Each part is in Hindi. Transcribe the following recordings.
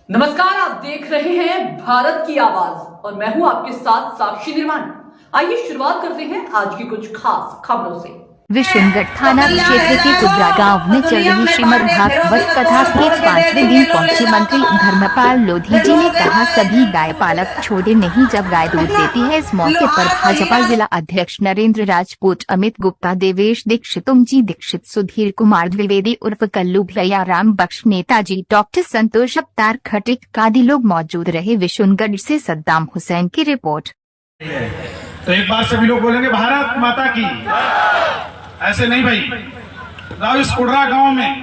नमस्कार, आप देख रहे हैं भारत की आवाज और मैं हूं आपके साथ साक्षी निर्माण। आइए शुरुआत करते हैं आज की कुछ खास खबरों से। विशुनगढ़ थाना क्षेत्र के कुदरा गांव में चल रही श्रीमद् भागवत कथा के 5वें दिन पहुंचे मंत्री धर्मपाल लोधी जी ने कहा, सभी गाय पालक छोड़े नहीं जब गाय दूध देती है। इस मौके पर भाजपा जिला अध्यक्ष नरेंद्र राजपूत, अमित गुप्ता, देवेश दीक्षित, उमजी दीक्षित, सुधीर कुमार द्विवेदी उर्फ कल्लू भैया, राम बख्श, नेताजी डॉक्टर संतोष, अवतार खटिक आदि लोग मौजूद रहे। विशुनगढ़ से सद्दाम हुसैन की रिपोर्ट। तो एक बार सभी लोग बोलेंगे भारत माता की। ऐसे नहीं भाई, इस कुडरा गांव में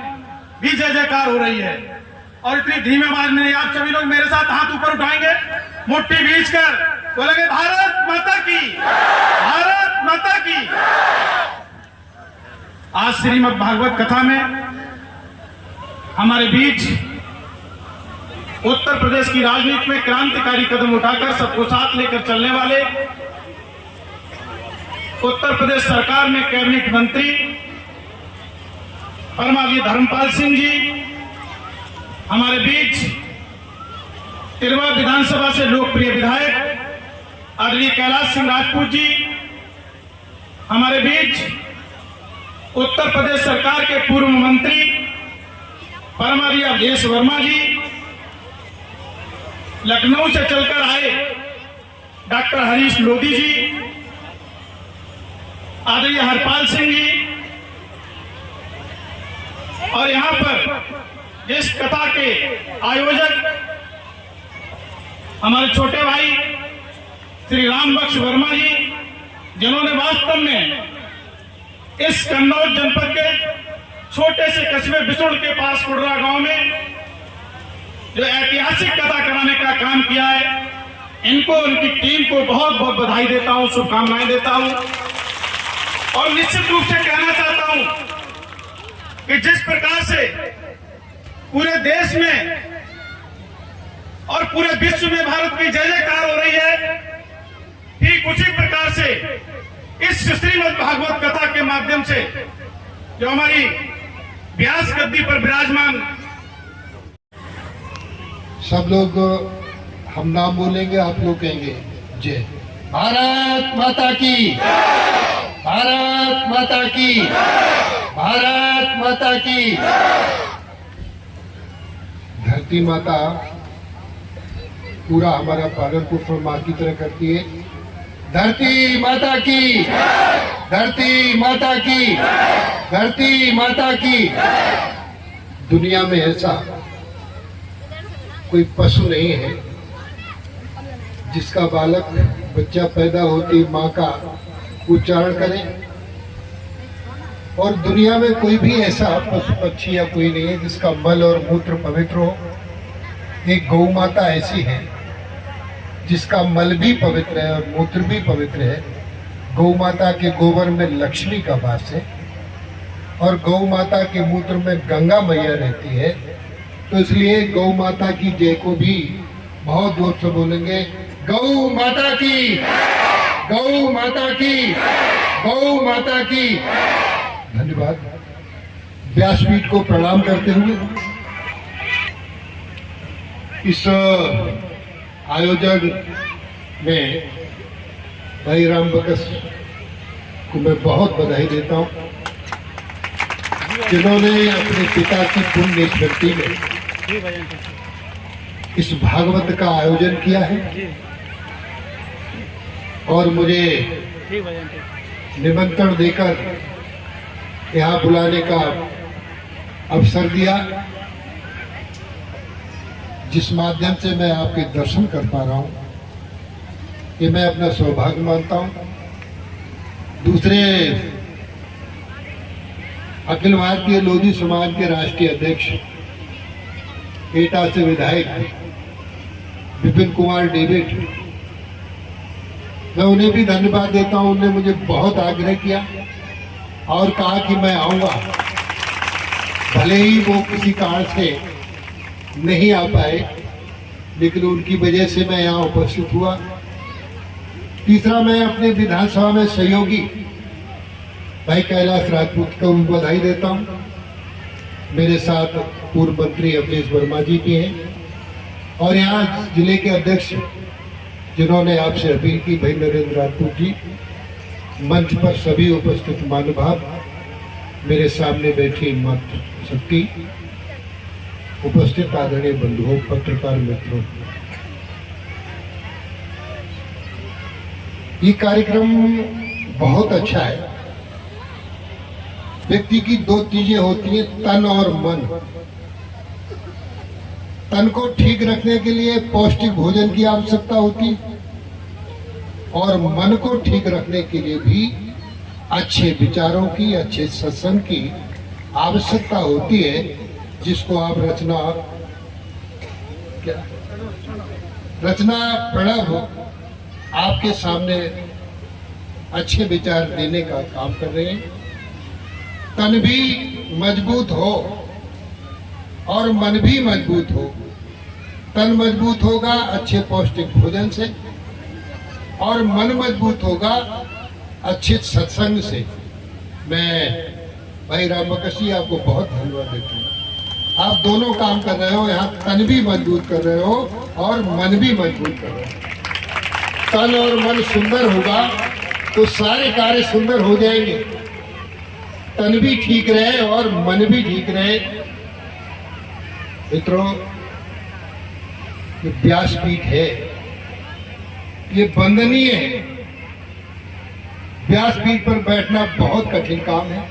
भी जय जयकार हो रही है और इतनी धीमे आवाज में आप सभी लोग मेरे साथ हाथ ऊपर उठाएंगे, मुट्ठी बीच कर बोलेंगे भारत माता की, भारत माता की। आज श्रीमद् भागवत कथा में हमारे बीच उत्तर प्रदेश की राजनीति में क्रांतिकारी कदम उठाकर सबको साथ लेकर चलने वाले उत्तर प्रदेश सरकार में कैबिनेट मंत्री परमावीर धर्मपाल सिंह जी, हमारे बीच तिरवा विधानसभा से लोकप्रिय विधायक आदरणीय कैलाश सिंह राजपूत जी, हमारे बीच उत्तर प्रदेश सरकार के पूर्व मंत्री परमावीर अवधेश वर्मा जी, लखनऊ से चलकर आए डॉक्टर हरीश लोधी जी, आदरणीय हरपाल सिंह जी, और यहां पर इस कथा के आयोजक हमारे छोटे भाई श्री राम बख्श वर्मा जी, जिन्होंने वास्तव में इस कन्नौज जनपद के छोटे से कस्बे बिसुड़ के पास कुडरा गांव में जो ऐतिहासिक कथा कराने का काम किया है, इनको उनकी टीम को बहुत बहुत बधाई देता हूं, शुभकामनाएं देता हूं। और निश्चित रूप से कहना चाहता हूं कि जिस प्रकार से पूरे देश में और पूरे विश्व में भारत की जय जयकार हो रही है, ठीक उसी प्रकार से इस श्रीमद् भागवत कथा के माध्यम से जो हमारी व्यास गद्दी पर विराजमान सब लोग हम नाम बोलेंगे, आप लोग कहेंगे जय भारत माता की, भारत माता की, भारत माता की। धरती माता पूरा हमारा पालन पोषण माँ की तरह करती है। धरती माता की, धरती माता की, धरती माता की। दुनिया में ऐसा कोई पशु नहीं है जिसका बालक बच्चा पैदा होती माँ का उच्चारण करें, और दुनिया में कोई भी ऐसा पशु पक्षी या कोई नहीं है जिसका मल और मूत्र पवित्र हो। एक गौ माता ऐसी है जिसका मल भी पवित्र है और मूत्र भी पवित्र है। गौ माता के गोबर में लक्ष्मी का वास है और गौ माता के मूत्र में गंगा मैया रहती है। तो इसलिए गौ माता की जय को भी बहुत जोर से बोलेंगे, गौ माता की, गौ माता की, गौ माता की। धन्यवाद। व्यासपीठ को प्रणाम करते हुए इस आयोजन में भाई राम बख्श को मैं बहुत बधाई देता हूं, जिन्होंने अपने पिता की पुण्य स्मृति में इस भागवत का आयोजन किया है और मुझे निमंत्रण देकर यहाँ बुलाने का अवसर दिया, जिस माध्यम से मैं आपके दर्शन कर पा रहा हूँ, ये मैं अपना सौभाग्य मानता हूँ। दूसरे अखिल भारतीय लोधी समाज के राष्ट्रीय अध्यक्ष, एटा से विधायक विपिन कुमार डेविड, मैं उन्हें भी धन्यवाद देता हूं। उन्होंने मुझे बहुत आग्रह किया और कहा कि मैं आऊंगा, भले ही वो किसी कारण से नहीं आ पाए, लेकिन उनकी वजह से मैं यहाँ उपस्थित हुआ। तीसरा, मैं अपने विधानसभा में सहयोगी भाई कैलाश राजपूत को बधाई देता हूँ। मेरे साथ पूर्व मंत्री अवधेश वर्मा जी भी हैं, और यहाँ जिले के अध्यक्ष जिन्होंने आपसे अपील की, भाई नरेंद्र राठौर जी, मंच पर सभी उपस्थित महानुभाव, मेरे सामने बैठी मातृ शक्ति, उपस्थित आदरणीय बंधुओं, पत्रकार मित्रों, ये कार्यक्रम बहुत अच्छा है। व्यक्ति की दो चीजें होती हैं, तन और मन। तन को ठीक रखने के लिए पौष्टिक भोजन की आवश्यकता होती है और मन को ठीक रखने के लिए भी अच्छे विचारों की, अच्छे सत्संग की आवश्यकता होती है, जिसको आप रचना प्रणव आपके सामने अच्छे विचार देने का काम कर रहे हैं। तन भी मजबूत हो और मन भी मजबूत हो। तन मजबूत होगा अच्छे पौष्टिक भोजन से और मन मजबूत होगा अच्छे सत्संग से। मैं भाई राम बकश जी आपको बहुत धन्यवाद देता हूँ। आप दोनों काम कर रहे हो, यहाँ तन भी मजबूत कर रहे हो और मन भी मजबूत कर रहे हो। तन और मन सुंदर होगा तो सारे कार्य सुंदर हो जाएंगे। तन भी ठीक रहे और मन भी ठीक रहे। मित्रों, ये व्यासपीठ है, ये वंदनीय है। व्यासपीठ पर बैठना बहुत कठिन काम है,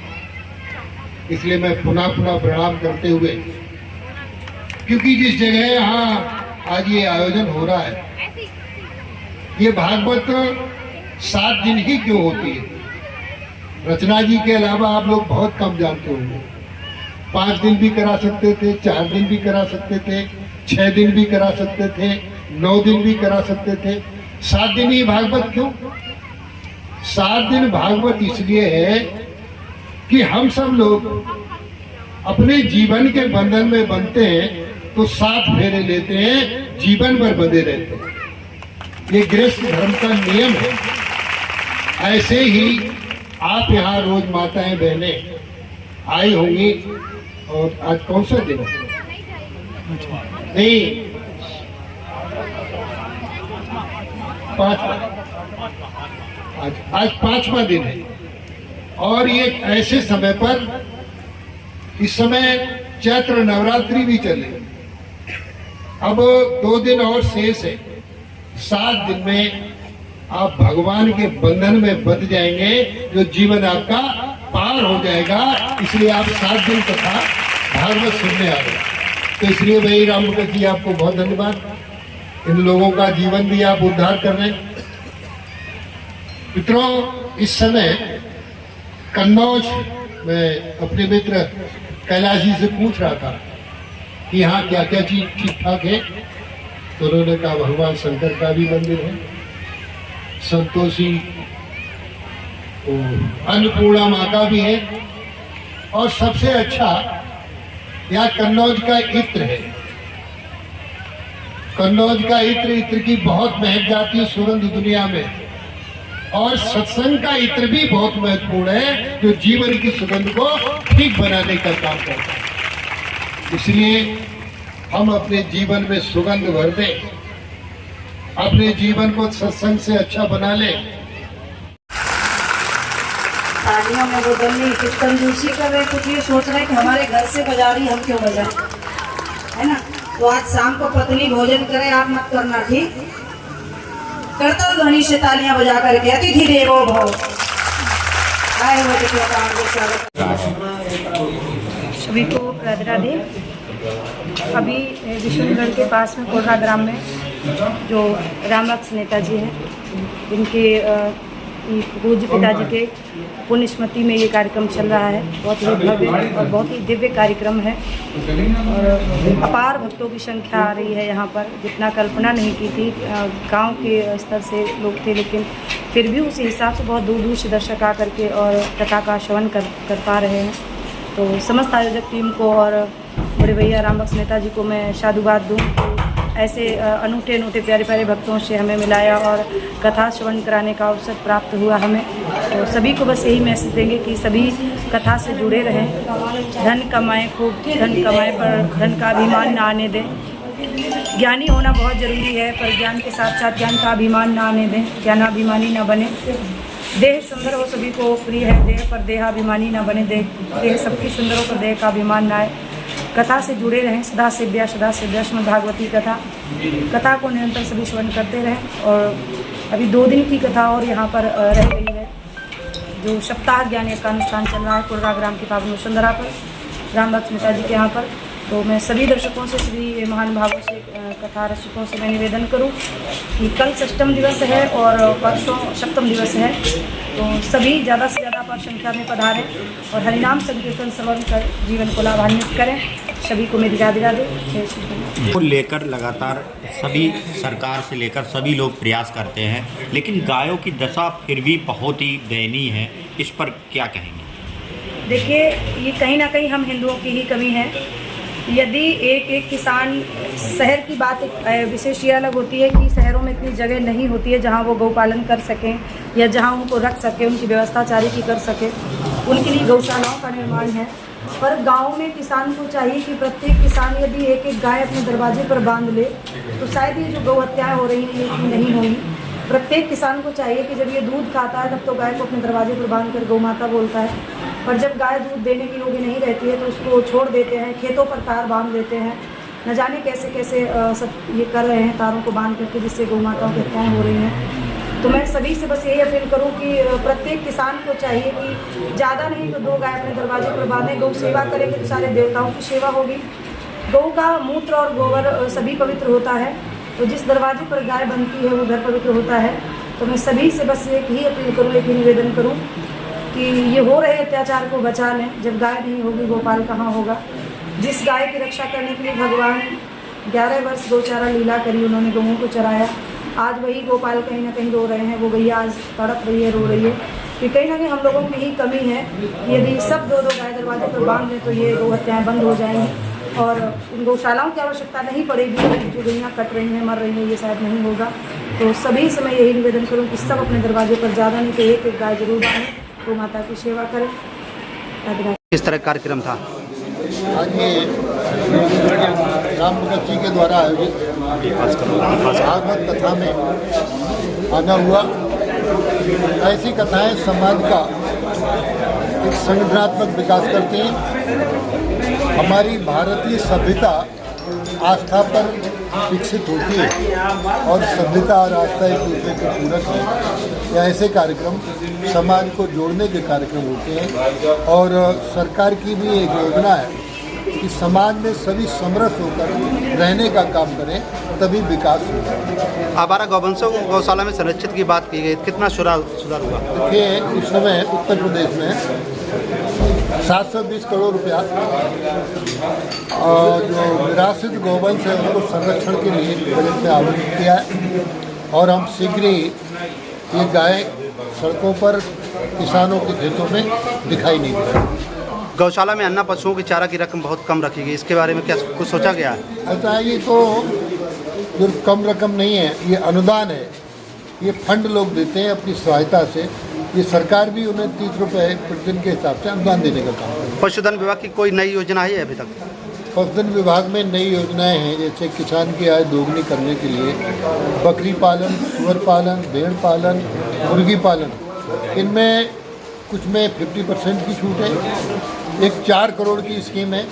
इसलिए मैं पुनः पुनः प्रणाम करते हुए, क्योंकि जिस जगह यहाँ आज ये आयोजन हो रहा है, ये भागवत 7 दिन ही क्यों होती है? रचना जी के अलावा आप लोग बहुत कम जानते होंगे। 5 दिन भी करा सकते थे, 4 दिन भी करा सकते थे, 6 दिन भी करा सकते थे, 9 दिन भी करा सकते थे। 7 दिन ही भागवत क्यों? 7 दिन भागवत इसलिए है कि हम सब लोग अपने जीवन के बंधन में बंधते हैं तो 7 फेरे लेते हैं, जीवन भर बंधे रहते हैं। ये गृहस्थ धर्म का नियम है। ऐसे ही आप यहाँ रोज माताएं बहनें आई होंगी। और आज कौन सा दिन है? नहीं, 5वां दिन है। और ये ऐसे समय पर, इस समय चैत्र नवरात्रि भी चले, अब 2 दिन और शेष है। 7 दिन में आप भगवान के बंधन में बंध जाएंगे, जो जीवन आपका पार हो जाएगा। इसलिए आप 7 दिन कथा भागवत सुनने आ रहे। तो इसलिए भाई राम बकश जी आपको बहुत धन्यवाद। इन लोगों का जीवन भी आप उद्धार कर रहे हैं। मित्रों, इस समय कन्नौज में अपने मित्र कैलाश जी से पूछ रहा था कि यहाँ क्या क्या चीज ठीक ठाक है। तो उन्होंने कहा भगवान शंकर का भी मंदिर है, संतोषी अन्नपूर्णा माँ का भी है, और सबसे अच्छा यहाँ कन्नौज का इत्र है। कन्नौज का इत्र की बहुत महक जाती है सुगंध दुनिया में। और सत्संग का इत्र भी बहुत महत्वपूर्ण है, जो जीवन की सुगंध को ठीक बनाने का काम करता है। इसलिए हम अपने जीवन में सुगंध भर दें, अपने जीवन को सत्संग से अच्छा बना लें। तालियों में वो बदलनी, कुछ कंजूसी कर रहे, कुछ ये सोच रहे कि हमारे घर से बजा रही, हम क्यों बजाएं, है ना। तो आज शाम को पत्नी भोजन करे, आप मत करना, ठीक। करतल ध्वनि से तालियां बजा करके अतिथि देवो भव। आए हुए अतिथियों का हार्दिक स्वागत। सभी को राधे राधे। अभी विष्णुगढ़ के पास में कोर्रा ग्राम में जो रामबख्श नेताजी हैं, जिनके पूज्य पिताजी के पुण्य स्मृति में ये कार्यक्रम चल रहा है। बहुत ही भव्य और बहुत ही दिव्य कार्यक्रम है और अपार भक्तों की संख्या आ रही है यहाँ पर, जितना कल्पना नहीं की थी। गांव के स्तर से लोग थे, लेकिन फिर भी उस हिसाब से बहुत दूर दूर से दर्शक आ करके और कथा का श्रवण कर पा रहे हैं। तो समस्त आयोजक टीम को और बड़े भैया रामबख्श नेताजी को मैं साधुवाद दूँ। ऐसे अनूठे अनूठे प्यारे प्यारे भक्तों से हमें मिलाया और कथा श्रवण कराने का अवसर प्राप्त हुआ हमें। तो सभी को बस यही मैसेज देंगे कि सभी कथा से जुड़े रहें। धन कमाएं, खूब धन कमाएं, पर धन का अभिमान ना आने दें। ज्ञानी होना बहुत ज़रूरी है, पर ज्ञान के साथ साथ ज्ञान का अभिमान ना आने दें, ज्ञानाभिमानी ना बने। देह सुंदर हो सभी को प्रिय है देह, पर देहाभिमानी ना बने। देह सबकी सुंदर हो पर देह का अभिमान ना आए। कथा से जुड़े रहें, सदा सेव्या श्रीमद् भागवती कथा को निरंतर सभी श्रवण करते रहें। और अभी 2 दिन की कथा और यहाँ पर रह गई है, जो सप्ताह ज्ञान का अनुष्ठान चल रहा है कुर्रा ग्राम की पावन वसुंधरा पर, रामभक्त नेताजी के यहाँ पर। तो मैं सभी दर्शकों से, सभी महानुभावों से, कथा रसिकों से मैं निवेदन करूं कि कल 6म दिवस है और परसों 7म दिवस है, तो सभी ज़्यादा से ज़्यादा पर संख्या में पधारें और हरिनाम संकीर्तन श्रवण कर जीवन को लाभान्वित करें। सभी को मेरी राधे राधे, जय श्री कृष्ण। को लेकर लगातार सभी सरकार से लेकर सभी लोग प्रयास करते हैं, लेकिन गायों की दशा फिर भी बहुत ही दयनीय है। इस पर क्या कहेंगे? देखिए, ये कहीं ना कहीं हम हिंदुओं की ही कमी है। यदि एक किसान, शहर की बात विशेष ये अलग होती है कि शहरों में इतनी जगह नहीं होती है जहां वो गौपालन कर सकें या जहां उनको रख सकें, उनकी व्यवस्था चारे की कर सकें, उनके लिए गौशालाओं का निर्माण है। पर गांव में किसान को चाहिए कि प्रत्येक किसान यदि एक गाय अपने दरवाजे पर बांध ले तो शायद ये जो गौ हत्याएँ हो रही हैं ये इतनी नहीं होंगी। प्रत्येक किसान को चाहिए कि जब ये दूध खाता है तब तो गाय को अपने दरवाजे पर बांध कर गौ माता बोलता है, पर जब गाय दूध देने की योग्य नहीं रहती है तो उसको छोड़ देते हैं, खेतों पर तार बांध देते हैं। न जाने कैसे कैसे सब ये कर रहे हैं तारों को बांध करके, जिससे गौ माताओं की हत्याएँ हो रही हैं। तो मैं सभी से बस यही अपील करूं कि प्रत्येक किसान को चाहिए कि ज़्यादा नहीं तो 2 गाय अपने दरवाजे पर बांधें। गौ सेवा करेंगे तो सारे देवताओं की सेवा होगी। गौ का मूत्र और गोबर सभी पवित्र होता है, तो जिस दरवाजे पर गाय बनती है वो घर पवित्र होता है। तो मैं सभी से बस एक ही अपील करूँ, एक ही निवेदन करूँ कि ये हो रहे अत्याचार को बचा लें। जब गाय नहीं होगी गोपाल कहाँ होगा? जिस गाय की रक्षा करने के लिए भगवान 11 वर्ष गौचारा लीला करी, उन्होंने गौओं को चराया, आज वही गोपाल कहीं ना कहीं रो रहे हैं। वो गैया आज तड़प रही है, रो रही है कि कहीं ना कहीं हम लोगों की ही कमी है। यदि सब 2-2 गाय दरवाजे पर बांध दें तो ये गौ हत्याएँ बंद हो जाएंगी और उन गौशालाओं की आवश्यकता नहीं पड़ेगी। जो गैया कट रही हैं, मर रही हैं, ये शायद नहीं होगा। तो सभी से मैं यही निवेदन करूँ कि सब अपने दरवाजे पर ज़्यादा नहीं तो एक गाय जरूर बांधें, गौ माता की सेवा करें। किस तरह कार्यक्रम था? आज ये राम भगत जी के द्वारा आयोजित भागवत कथा में आना हुआ। ऐसी कथाएं समाज का एक संगठनात्मक विकास करती हैं। हमारी भारतीय सभ्यता आस्था पर विकसित होती है और सभ्यता और आस्था एक दूसरे के पूरक है। या ऐसे कार्यक्रम समाज को जोड़ने के कार्यक्रम होते हैं और सरकार की भी एक योजना है कि समाज में सभी समरस होकर रहने का काम करें, तभी विकास होगा। आवारा गौवंशों को गौशाला में संरक्षित की बात की गई, कितना सुधार हुआ? देखिए, इस समय उत्तर प्रदेश में 720 करोड़ रुपया जो निराश्रित गौवंश है उसको संरक्षण के लिए बजट में आवंटित किया है और हम शीघ्र ही ये गाय सड़कों पर किसानों के खेतों में दिखाई नहीं दे रही। गौशाला में अन्ना पशुओं की चारा की रकम बहुत कम रखी गई, इसके बारे में क्या कुछ सोचा गया है? ऐसा है, ये तो जो कम रकम नहीं है, ये अनुदान है। ये फंड लोग देते हैं अपनी सहायता से। ये सरकार भी उन्हें 30 रुपये प्रतिदिन के हिसाब से अनुदान देने का काम करती है। पशुधन विभाग की कोई नई योजना है अभी तक? पशुधन विभाग में नई योजनाएं हैं, जैसे किसान की आय दोगुनी करने के लिए बकरी पालन, सुअर पालन, भेड़ पालन, मुर्गी पालन, इनमें कुछ में 50% की छूट है। एक 4 करोड़ की स्कीम है,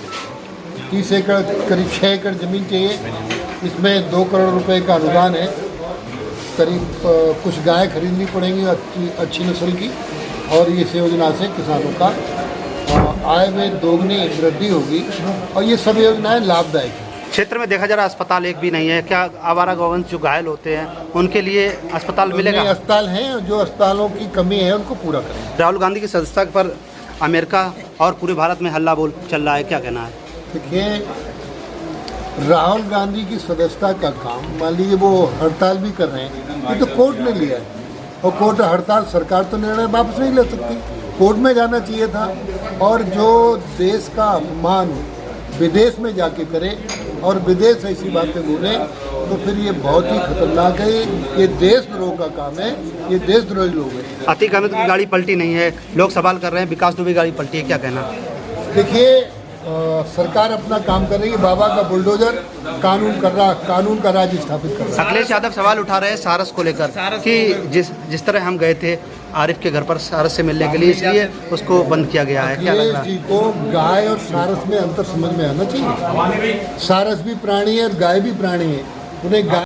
30 एकड़ करीब 6 एकड़ ज़मीन चाहिए, इसमें 2 करोड़ रुपए का अनुदान है। करीब कुछ गाय खरीदनी पड़ेंगी अच्छी नस्ल की और इस योजना से किसानों का आय में दोगुनी वृद्धि होगी और ये सब योजनाएं लाभदायक हैं। क्षेत्र में देखा जा रहा अस्पताल एक भी नहीं है, क्या आवारा गौवंश जो घायल होते हैं उनके लिए अस्पताल मिलेगा? अस्पताल हैं, जो अस्पतालों की कमी है उनको पूरा करें। राहुल गांधी की सदस्यता पर अमेरिका और पूरे भारत में हल्ला बोल चल रहा है, क्या कहना है? देखिए, राहुल गांधी की सदस्यता का काम, मान लीजिए वो हड़ताल भी कर रहे हैं, ये तो कोर्ट ने लिया है और कोर्ट हड़ताल, सरकार तो निर्णय वापस नहीं ले सकती, कोर्ट में जाना चाहिए था। और जो देश का अपमान विदेश में जाके करे और विदेश ऐसी बातें बोले तो फिर ये बहुत ही खतरनाक है। ये देशद्रोह का काम है, ये देशद्रोही लोग हैं। अतीक अहमद की गाड़ी पलटी नहीं है, लोग सवाल कर रहे हैं विकास दुबे गाड़ी पलटी है, क्या कहना? देखिए, सरकार अपना काम कर रही है। बाबा का बुलडोजर कानून का राज स्थापित कर रहा है। अखिलेश यादव सवाल उठा रहे हैं सारस को लेकर कि जिस तरह हम गए थे आरिफ के घर पर सारस से मिलने के लिए, इसलिए उसको बंद किया गया है। क्या लग अखिलेश रहा जी है? को गाय और सारस में अंतर समझ में आना चाहिए। सारस भी प्राणी है और गाय भी प्राणी है। उन्हें गाय